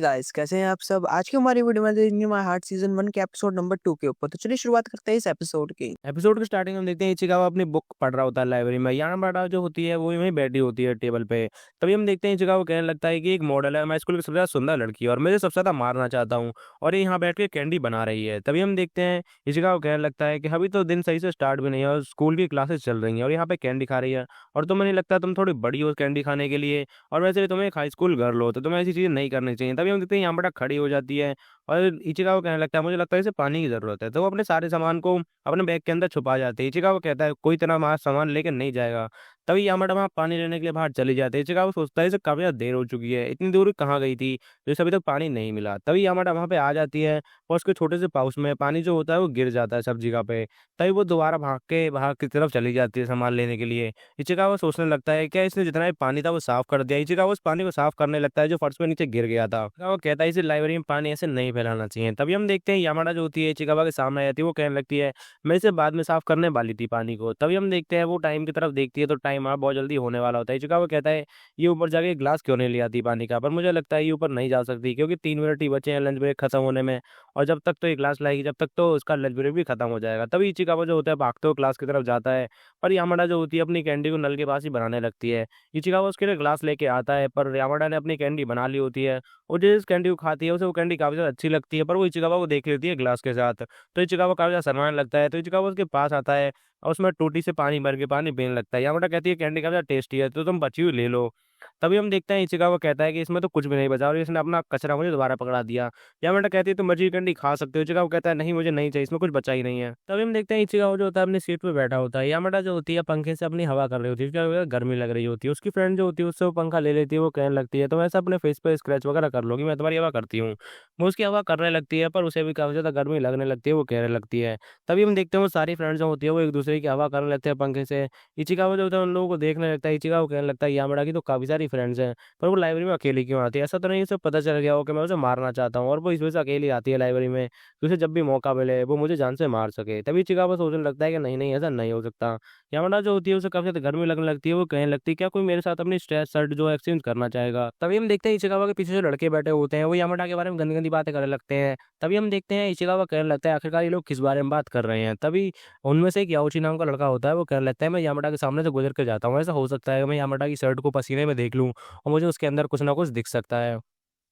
Guys, कैसे हैं आप सब? आज की हमारी वीडियो में देखेंगे माय हार्ट सीजन 1 के एपिसोड नंबर 2 के ऊपर। तो चलिए शुरुआत करते हैं इस एपिसोड की। एपिसोड की स्टार्टिंग में हम देखते हैं इचिकावा अपनी बुक पढ़ रहा होता है लाइब्रेरी में। यामाडा जो होती है वो वहीं बैठी होती है टेबल पे। तभी हम देखते हैं इचिकावा कहने लगता है कि एक मॉडल है, मैं स्कूल की सबसे ज़्यादा सुंदर लड़की है और मैं इसे सबसे ज़्यादा मारना चाहता हूँ और ये यहाँ बैठ के कैंडी बना रही है। तभी हम देखते हैं इचिकावा कहने लगता है कि अभी तो दिन सही से स्टार्ट भी नहीं है और स्कूल की क्लासेस चल रही हैं और यहाँ पे कैंडी खा रही है और तुम्हें नहीं लगता तुम थोड़ी बड़ी हो कैंडी खाने के लिए, और वैसे भी तुम्हें एक हाई स्कूल गर्ल हो तो तुम्हें ऐसी चीज़ें नहीं करनी चाहिए। तभी हम देखते हैं यामाडा खड़ी हो जाती है और इचिकावा कहने लगता है मुझे लगता है इसे पानी की ज़रूरत है। तो वो अपने सारे सामान को अपने बैग के अंदर छुपा जाते हैं। इचिकावा कहता है कोई तेरा वहाँ सामान लेके नहीं जाएगा। तभी यामाडा वहाँ पानी लेने के लिए बाहर चली जाती है। इचिकावा सोचता है इसे काफ़ी ज़्यादा देर हो चुकी है, इतनी दूर कहाँ गई थी जो इसे अभी तक पानी नहीं मिला। तभी यामाडा वहाँ पे आ जाती है और उसके छोटे से पाउच में पानी जो होता है वो गिर जाता है सब जगह पे। तभी वो दोबारा भाग के बाहर की तरफ चली जाती है सामान लेने के लिए। इचिकावा सोचने लगता है क्या इसने जितना भी पानी था वो साफ कर दिया। इचिकावा उस पानी को साफ करने लगता है जो फर्श पे नीचे गिर गया था। इचिकावा कहता है इसे लाइब्रेरी में पानी ऐसे नहीं फैलाना चाहिए। तभी हम देखते हैं यामाडा जो होती है इचिकावा के सामने आ जाती है, वो कहने लगती है मैं इसे बाद में साफ करने वाली थी पानी को। तभी हम देखते हैं वो टाइम की तरफ देखती है तो टाइम वहाँ बहुत जल्दी होने वाला होता है। इचिकावा कहता है ये ऊपर जाके ग्लास क्यों नहीं ले आती पानी का, पर मुझे लगता है ये ऊपर नहीं जा सकती क्योंकि 3 मिनट ही बचे हैं लंच ब्रेक खत्म होने में और जब तक तो ये ग्लास लाएगी जब तक तो उसका लंच ब्रेक भी खत्म हो जाएगा। तभी इचिकावा जो होता है भागते हुए क्लास की तरफ जाता है, पर यामाडा जो होती है अपनी कैंडी को नल के पास ही बनाने लगती है। इचिकावा उसके लिए ग्लास लेके आता है पर यामाडा ने अपनी कैंडी बना ली होती है और जिस कैंडी को खाती है उसे वो कैंडी काफ़ी ज़्यादा अच्छी लगती है, पर वो इचिकावा को देख लेती है ग्लास के साथ। तो इचिकावा काफ़ी ज़्यादा शर्माने लगता है, तो इचिकावा उसके पास आता है और उसमें टूटी से पानी भर के पानी पीने लगता है। यामाडा कहती है कैंडी काफ़ी ज़्यादा टेस्टी है तो तुम बची हुई ले लो। तभी हम देखते हैं इचिकावा कहता है कि इसमें तो कुछ भी नहीं बचा और इसने अपना कचरा मुझे दोबारा पकड़ा दिया। यामाडा कहती है तुम बची हुई कैंडी खा सकते हो। इचिकावा कहता है नहीं मुझे नहीं चाहिए, इसमें कुछ बचा ही नहीं है। तभी हम देखते हैं इचिकावा जो होता है अपनी सीट पे बैठा होता है। यामाडा जो होती है पंखे से अपनी हवा कर रही होती है, उसकी वजह से गर्मी लग रही होती है। उसकी फ्रेंड जो होती है उससे वो पंखा ले लेती है, वो कहने लगती है तुम ऐसा अपने फेस पे स्क्रैच वगैरह कर लोगी, मैं तुम्हारी हवा करती हूँ। वो उसकी हवा करने लगती है पर उसे भी काफ़ी ज़्यादा गर्मी लगने लगती है, वो कहने लगती है। तभी हम देखते हैं वो सारी फ्रेंड्स जो होती है वो एक-दूसरे की हवा करने लगते हैं पंखे से। इचिकावा जो होता है उन लोगों को देखने लगता है। इचिकावा कहने लगता है यामाडा की तो काफ़ी सारी फ्रेंड्स हैं, पर वो लाइब्रेरी में अकेली क्यों आती है? ऐसा तो नहीं उसे पता चल गया हो कि मैं उसे मारना चाहता हूँ और वो इस वजह से अकेली आती है लाइब्रेरी में कि उसे जब भी मौका मिले वो मुझे जान से मार सके। तभी इचिकावा सोचने लगता है कि नहीं, नहीं ऐसा नहीं हो सकता। यामाडा जो होती है उसे काफ़ी ज़्यादा गर्मी लगने लगती है, वो कहने लगती है क्या कोई मेरे साथ अपनी स्ट्रेच शर्ट जो है एक्सचेंज करना चाहेगा? तभी हम देखते हैं इचिकावा के पीछे जो लड़के बैठे होते हैं वो यामाडा के बारे में गंदी-गंदी बातें करने लगते हैं। तभी हम देखते हैं इचिकावा कहने लगता है आखिरकार ये लोग किस बारे में बात कर रहे हैं? तभी उनमें से एक याओची नाम का लड़का होता है, वो कहने लगता है मैं यामाडा के सामने से गुज़र के जाता हूँ। ऐसा हो सकता है कि मैं यामाडा की शर्ट को पसीने में देख लूँ और मुझे उसके अंदर कुछ ना कुछ दिख सकता है।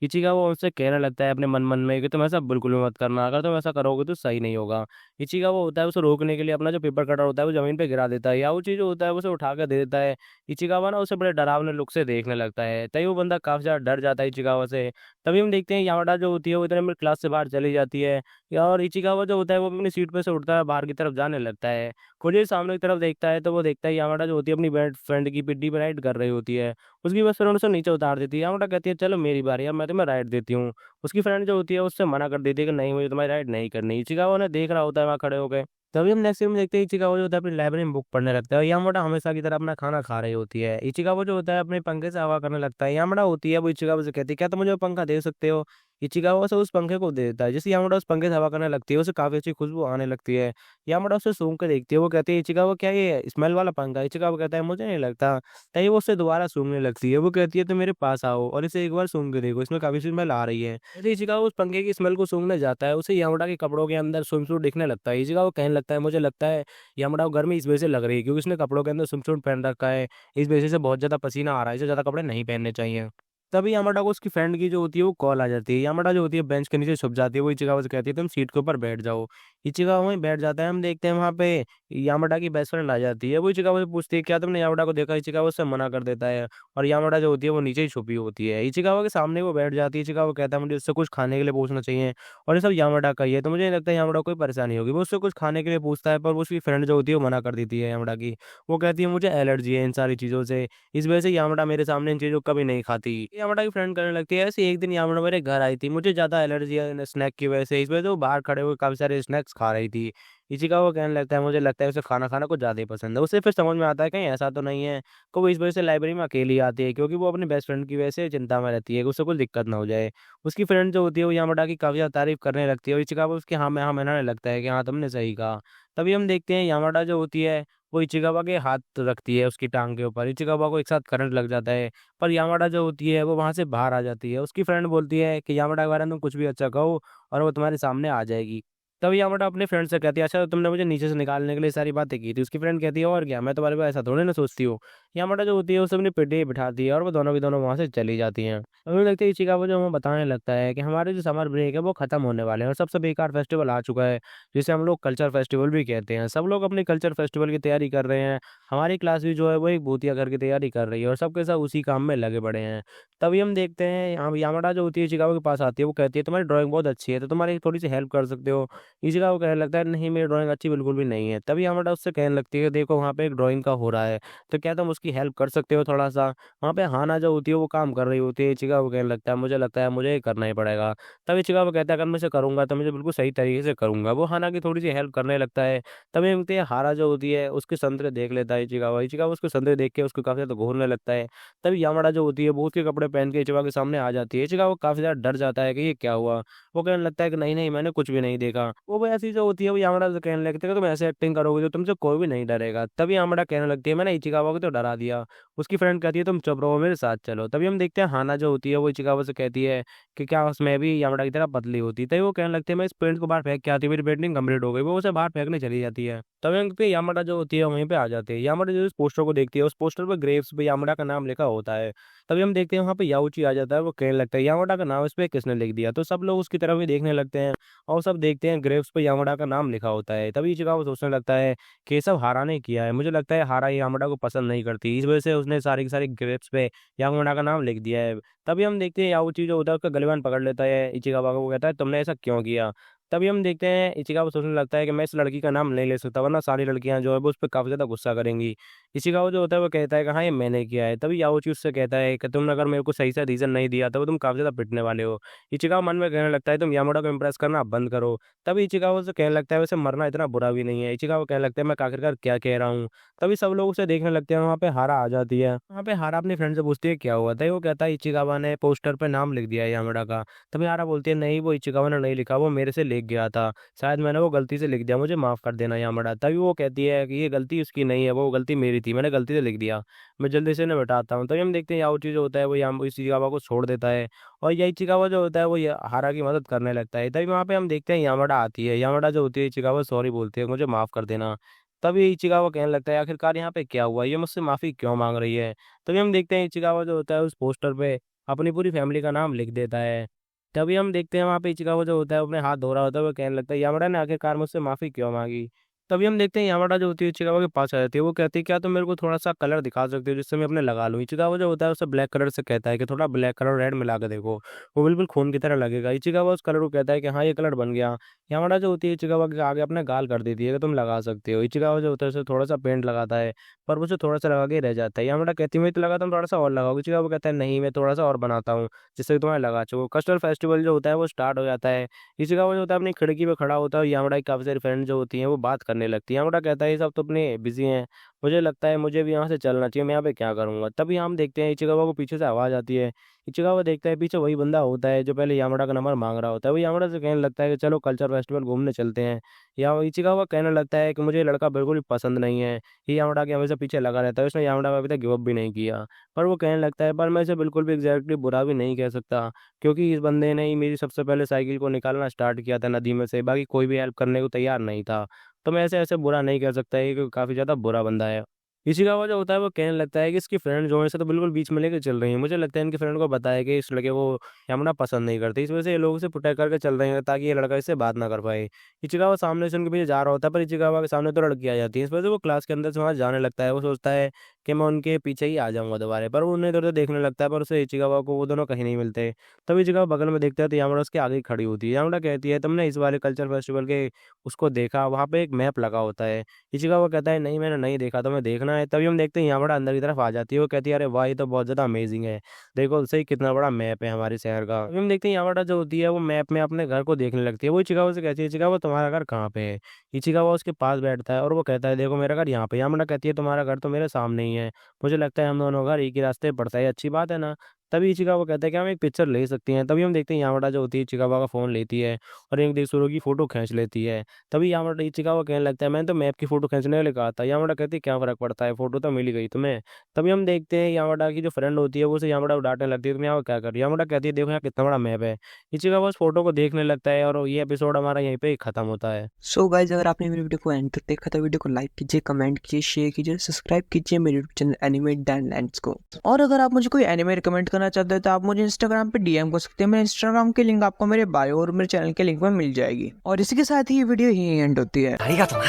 इचिकावा उनसे कहने लगता है अपने मन-मन में कि तुम ऐसा बिल्कुल भी मत करना, अगर तुम ऐसा करोगे तो सही नहीं होगा। इचिकावा होता है उसे रोकने के लिए अपना जो पेपर कटर होता है वो ज़मीन पे गिरा देता है। याओची जो होता है वो उसे उठा के दे देता है। इचिकावा ना उसे बड़े डरावने लुक से देखने लगता है, तभी वो बंदा काफ़ी ज़्यादा डर जाता है इचिकावा से। तभी हम देखते हैं यामाडा जो होती है वो इतने में क्लास से बाहर चली जाती है और इचिकावा जो होता है वो अपनी सीट पे से उठता है, बाहर की तरफ जाने लगता है। कुछ ही सामने की तरफ देखता है तो वो देखता है यामाडा जो होती है अपनी बेस्ट फ्रेंड की पिट्ठी पे राइड कर रही होती है। उसकी बेस्ट फ्रेंड उसे नीचे उतार देती है। यामाडा कहती है चलो मेरी बारी है, अब मैं तुम्हें राइड देती हूँ। उसकी फ्रेंड जो होती है उससे मना कर देती है कि नहीं मुझे तुम्हारी राइड नहीं करनी। इचिकावा उन्हें देख रहा होता है वहाँ खड़े होके। तभी हम नेक्स्ट सीन में देखते हैं इचिकावा जो होता है अपनी लाइब्रेरी में बुक पढ़ने लगता है और यामाडा हमेशा की तरह अपना खाना खा रही होती है। इचिकावा जो होता है अपने पंखे से हवा करने लगता है। यामाडा होती है वो इचिकावा से कहती है क्या तुम मुझे वो पंखा दे सकते हो? इचिकावा उसे उस पंखे को दे देता है। जैसे यामाडा उस पंखे से हवा करने लगती है उसे काफ़ी अच्छी खुशबू आने लगती है। यामाडा उसे सूंघ के देखती है, वो कहती है इचिकावा क्या ये स्मेल वाला पंखा है? इचिकावा कहता है मुझे नहीं लगता। तभी वो उससे दोबारा सूंघने लगती है, वो कहती है तुम मेरे पास आओ और इसे एक बार सूंघ के देखो, इसमें काफ़ी स्मेल आ रही है। जैसे इचिकावा उस पंखे की स्मेल को सूंघने जाता है, उसे यामाडा के कपड़ों के अंदर सुम-सुम दिखने लगता है। इचिकावा कहने लगता है मुझे लगता है यामाडा को गर्मी इस वजह से लग रही है क्योंकि उसने कपड़ों के अंदर सुम-सुम पहन रखा है, इस वजह से बहुत ज़्यादा पसीना आ रहा है, इसे ज़्यादा कपड़े नहीं पहनने चाहिए। तभी यामाडा को उसकी फ्रेंड की जो होती है वो कॉल आ जाती है। यामाडा जो होती है बेंच के नीचे छुप जाती है, वो इचिकावा से कहती है तुम सीट के ऊपर बैठ जाओ। इचिकावा वहीं बैठ जाता है, हम देखते हैं वहाँ पे यामाडा की बेस्ट फ्रेंड आ जाती है, वो इचिकावा से पूछती है क्या तुमने यामाडा को देखा? इचिकावा उससे मना कर देता है और यामाडा जो होती है वो नीचे ही छुपी होती है। इचिकावा के सामने वो बैठ जाती है, इचिकावा कहता है मुझे उससे कुछ खाने के लिए पूछना चाहिए और ये सब यामाडा का ही है, तो मुझे नहीं लगता यामाडा को कोई परेशानी होगी। वो उससे कुछ खाने के लिए पूछता है पर वो उसकी फ्रेंड जो होती है वो मना कर देती है यामाडा की। वो कहती है मुझे एलर्जी है इन सारी चीज़ों से, इस वजह से यामाडा मेरे सामने इन चीज़ों को कभी नहीं खाती। यामाडा की फ्रेंड करने लगती है ऐसे एक दिन यामाडा मेरे घर आई थी, मुझे ज़्यादा एलर्जी है स्नैक की वजह से, इस वजह से वो बाहर खड़े हुए काफ़ी सारे स्नैक्स खा रही थी। इचिकावा कहने लगता है मुझे लगता है उसे खाना खाना कुछ ज़्यादा ही पसंद है। उसे फिर समझ में आता है कहीं ऐसा तो नहीं है कि वो इस वजह से लाइब्रेरी में अकेली आती है क्योंकि वो अपनी बेस्ट फ्रेंड की वजह से चिंता में रहती है कि उसे कुछ दिक्कत ना हो जाए। उसकी फ्रेंड जो होती है वो यामाडा की काफ़ी ज़्यादा तारीफ़ करने लगती है और इचिकावा उसके हाँ में हाँ मिलाने लगता है कि हाँ तुमने सही कहा। तभी हम देखते हैं यामाडा जो होती है वो इचिगावा के हाथ रखती है उसकी टाँग के ऊपर, इचिगावा को एक साथ करंट लग जाता है। पर यामाडा जो होती है वो वहाँ से बाहर आ जाती है। उसकी फ्रेंड बोलती है कि यामाडा के बारे में तुम कुछ भी अच्छा कहो और वो तुम्हारे सामने आ जाएगी। तब यामाडा अपने फ्रेंड से कहती है, अच्छा तो तुमने मुझे नीचे से निकालने के लिए सारी बातें की थी। उसकी फ्रेंड कहती है, और क्या, मैं तुम्हारे बारे में ऐसा थोड़ी ना सोचती हूँ। यामाडा जो होती है उसे अपनी पेटी पे बिठाती है और वो दोनों की दोनों वहाँ से चली जाती हैं। हमें लगता है इचिगावा जो हमें बताने लगता है कि हमारे जो समर ब्रेक है वो खत्म होने वाले हैं और सबसे बेकार फेस्टिवल आ चुका है, जिसे हम लोग कल्चर फेस्टिवल भी कहते हैं। सब लोग अपने कल्चर फेस्टिवल की तैयारी कर रहे हैं। हमारी क्लास भी जो है वो एक भूतिया घर की तैयारी कर रही है और सबके सब उसी काम में लगे पड़े हैं। तभी हम देखते हैं यहाँ यामाडा जो होती है इचिगावा के पास आती है, वो कहती है तुम्हारी ड्राइंग बहुत अच्छी है, तो तुम्हारी थोड़ी सी हेल्प कर सकते हो। इचिगावा को कहने लगता है नहीं, मेरी ड्राइंग अच्छी बिल्कुल भी नहीं है। तभी यामाडा उससे कहने लगती है देखो वहाँ पे एक ड्राइंग का हो रहा है, तो क्या तुम उसकी हेल्प कर सकते हो थोड़ा सा। वहाँ पे हाना जो होती है वो काम कर रही होती है, इचिगावा कहने लगता है मुझे ये करना ही पड़ेगा। तभी इचिगावा कहता है अगर मैं इसे करूंगा तो मुझे बिल्कुल सही तरीके से करूंगा। वो हाना की थोड़ी सी हेल्प करने लगता है। तभी हम देखते हैं हारा जो होती है उसके संतरे देख लेता है इचिगावा, इचिगावा उसके संतरे देख के उसको काफी ज्यादा घूरने लगता है। तभी यामाडा जो होती है वो उसके कपड़े पहन के इचिगावा के सामने आ जाती है। इचिगावा काफी ज्यादा डर जाता है कि ये क्या हुआ। वो कहने लगता है कि नहीं नहीं, मैंने कुछ भी नहीं देखा। वो ऐसी जो होती है वो यामाडा से कहने लगती है कि तुम ऐसे एक्टिंग करोगे तो तुमसे कोई भी नहीं डरेगा। तभी यामाडा कहने लगती है मैंने इचिगावा को तो डरा दिया। उसकी फ्रेंड कहती है तुम चुप रहो, मेरे साथ चलो। तभी हम देखते हैं हाना जो होती है वो इचिगावा से कहती है कि क्या मैं भी यामाडा की तरह पतली होती। तभी वो कहने लगती है मैं इस पेंट को बाहर फेंक के आती हूँ, मेरी पेंटिंग कंप्लीट हो गई। वो उसे बाहर फेंकने चली जाती है। तभी हम देखते हैं यामाडा जो होती है वहीं पे आ जाती है। यामाडा जो इस पोस्टर को देखती है उस पोस्टर पर ग्रेव्स पे यामाडा का नाम लिखा होता है। तभी हम देखते हैं वहाँ पे याऊची आ जाता है, वो कहने लगता है यामाडा का नाम इस पे किसने लिख दिया। तो सब लोग उसकी तरफ ही देखने लगते हैं और सब देखते हैं ग्रेव्स पे यामाडा का नाम लिखा होता है। तभी इचिगावा सोचने लगता है कि ये सब हारा ने किया है, मुझे लगता है हारा यामाडा को पसंद नहीं करती, इस वजह से उसने सारी की सारी ग्रेप्स पे यामाडा का नाम लिख दिया है। तभी हम देखते हैं याऊची जो होता है उसका गलवान पकड़ लेता है इचिगावा को, वो कहता है तुमने ऐसा क्यों किया। तभी हम देखते हैं इचिगावा सोचने लगता है कि मैं इस लड़की का नाम नहीं ले सकता वरना सारी लड़कियां जो है वो उस पर काफी ज्यादा गुस्सा करेंगी। इशिकावा जो होता है वो कहता है कि हाँ ये मैंने किया है। तभी याओची उससे कहता है कि तुमने अगर मेरे को सही से रीजन नहीं दिया तो तुम काफी ज्यादा पिटने वाले हो। इचिकावा मन में कहने लगता है तुम यामाडा को इम्प्रेस करना बंद करो। तभी इचिकावा से कहने लगता है वैसे मरना इतना बुरा भी नहीं है। इचिकावा कहने लगता है मैं आखिरकार क्या कह रहा हूँ। तभी सब लोग उसे देखने लगते हैं, वहाँ पे हारा आ जाती है। वहाँ पे हारा अपनी फ्रेंड से पूछती है क्या हुआ था, वो कहता है इचिकावा ने पोस्टर पे नाम लिख दिया है यामाडा का। तभी हारा बोलती है नहीं वो इचिकावा ने नहीं लिखा, वो मेरे से लिख गया था, शायद मैंने वो गलती से लिख दिया, मुझे माफ कर देना यामाडा। तभी वो कहती है कि ये गलती उसकी नहीं है, वो गलती मेरी थी, मैंने गलती से लिख दिया, मैं जल्दी से इन्हें बताता हूँ। तभी हम देखते हैं याओची जो होता है वो याम इशिकावा को छोड़ देता है और ये इशिकावा जो होता है वो हारा की मदद करने लगता है। तभी वहाँ पे हम देखते हैं यामाडा आती है, यामाडा जो होती है इशिकावा सॉरी बोलती है मुझे माफ कर देना। तभी इशिकावा कहने लगता है आखिरकार यहाँ पे क्या हुआ, ये मुझसे माफी क्यों मांग रही है। तभी हम देखते हैं इशिकावा जो होता है उस पोस्टर पे अपनी पूरी फैमिली का नाम लिख देता है। तभी हम देखते हैं वहाँ पे इचिकावा जो होता है वो अपने हाथ धो रहा होता है, वो कहने लगता है यामाडा ने आखिरकार मुझसे माफी क्यों मांगी। तभी हम देखते हैं यामाडा जो होती है इचिकावा के पास आ जाती है, वो कहती है क्या तुम मेरे को थोड़ा सा कलर दिखा सकते हो जिससे मैं अपने लगा लूँ। इचिकावा जो होता है उसे ब्लैक कलर से कहता है कि थोड़ा ब्लैक कलर रेड मिला के देखो, वो बिल्कुल खून की तरह लगेगा। इचिकावा उस कलर को कहता है कि हाँ ये कलर बन गया। यामाडा जो होती है इचिकावा के आगे अपना गाल कर देती है कि तुम लगा सकते हो। इचिकावा जो होता है उसे थोड़ा सा पेंट लगाता है पर उसे थोड़ा सा लगा के ही रह जाता है। यामाडा कहती है मैं तो लगाता हूँ थोड़ा सा और लगाओ। इचिकावा कहता है नहीं मैं थोड़ा सा और बनाता हूँ जिससे कि तुम्हें लगा चुको। कस्टल फेस्टिवल जो होता है वो स्टार्ट हो जाता है। इशिकावा जो होता है अपनी खिड़की पे खड़ा होता है और यामाडा की काफी सारी फ्रेंड जो होती हैं वो बात करने लगती है। यामाडा कहता है ये सब तो अपने बिजी हैं, मुझे लगता है मुझे भी यहाँ से चलना चाहिए, मैं यहाँ पे क्या करूंगा। तभी हम देखते हैं इशिकावा को पीछे से आवाज आती है। इशिकावा देखता है पीछे वही बंदा होता है जो पहले यामाडा का नंबर मांग रहा होता है। वो यामाडा से कहने लगता है कि चलो कल्चर फेस्टिवल घूमने चलते हैं। या इशिकावा कहने लगता है कि मुझे ये लड़का बिल्कुल भी पसंद नहीं है, ये यामाडा के हमेशा पीछे लगा रहता है, उसने यामाडा को अभी तक गिव अप भी नहीं किया। पर वो कहने लगता है पर मैं इसे बिल्कुल भी एग्जैक्टली बुरा भी नहीं कह सकता, क्योंकि इस बंदे ने ही मेरी सबसे पहले साइकिल को निकालना स्टार्ट किया था नदी में से, बाकी कोई भी हेल्प करने को तैयार नहीं था। तो मैं ऐसे ऐसे बुरा नहीं कह सकता, ये काफ़ी ज़्यादा बुरा बंदा है। इशिकावा जो होता है वो कहने लगता है कि इसकी फ्रेंड जो है इसे तो बिल्कुल बीच में लेके चल रही है, मुझे लगता है इनकी फ्रेंड को बताया कि इस लड़के को यामुना पसंद नहीं करती, इस वजह से ये लोग इसे प्रोटेक्ट करके चल रहे हैं ताकि ये लड़का इससे बात ना कर पाए। इशिकावा सामने से उनके पीछे जा रहा होता है पर इशिकावा के सामने तो लड़की आ जाती है, इस वजह से वो क्लास के अंदर से वहाँ जाने लगता है। वो सोचता है कि मैं उनके पीछे ही आ जाऊंगा दोबारा, पर वो उन्हें इधर उधर देखने लगता है पर उसे इशिकावा को वो दोनों कहीं नहीं मिलते। तभी इशिकावा बगल में देखता है तो यामुना उसके आगे ही खड़ी होती है। यामुना कहती है तुमने इस वाले कल्चर फेस्टिवल के उसको देखा, वहाँ पे एक मैप लगा होता है। इशिकावा कहता है नहीं मैंने नहीं देखा, तुम्हें देखना है। तभी हम देखते हैं यामाडा अंदर की तरफ आ जाती है, वो कहती है अरे वाह ये तो बहुत ज़्यादा अमेजिंग है, देखो सही कितना बड़ा मैप है हमारे शहर का। अभी हम देखते हैं यामाडा जो होती है वो मैप में अपने घर को देखने लगती है। वो इशिकावा से कहती है इशिकावा तुम्हारा घर कहाँ पे है। इशिकावा उसके पास बैठता है और वो कहता है देखो मेरा घर यहाँ पे। यामाडा कहती है तुम्हारा घर तो मेरे सामने ही है, मुझे लगता है हम दोनों घर एक ही रास्ते पर पड़ता है, अच्छी बात है ना। तभी इचिकावा कहता है कि हम एक पिक्चर ले सकते हैं। तभी हम देखते हैं यामाडा जो होती है इचिकावा का फ़ोन लेती है और एक देशूरो की फ़ोटो खींच लेती है। तभी यामाडा इचिकावा कहने लगता है मैंने तो मैप की फ़ोटो खींचने के लिए कहा था। यामाडा कहती है क्या फ़र्क पड़ता है, फ़ोटो तो मिल ही गई तुम्हें। तभी हम देखते हैं यामाडा की जो फ्रेंड होती है वो उसे यामाडा को डाँटने लगती है, तुम यहाँ क्या कर रही हो? यामाडा कहती है देखो यहाँ कितना बड़ा मैप है। इचिकावा उस फ़ोटो को देखने लगता है और ये एपिसोड हमारा यहीं पे ही खत्म होता है। सो गाइज, अगर आपने मेरी वीडियो को एंड तक देखा तो वीडियो को लाइक कीजिए, कमेंट कीजिए, शेयर कीजिए, सब्सक्राइब कीजिए मेरे यूट्यूब चैनल एनिमे डैनलैंड्स को। और अगर आप मुझे कोई एनिमे रिकमेंड करना चाहते हैं तो आप मुझे इंस्टाग्राम पे डीएम कर सकते हैं। मेरे इंस्टाग्राम की लिंक आपको मेरे बायो और मेरे चैनल के लिंक में मिल जाएगी। और इसी के साथ ही ये वीडियो यही एंड होती है। ありがと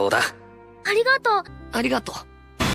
うだ。ありがとう。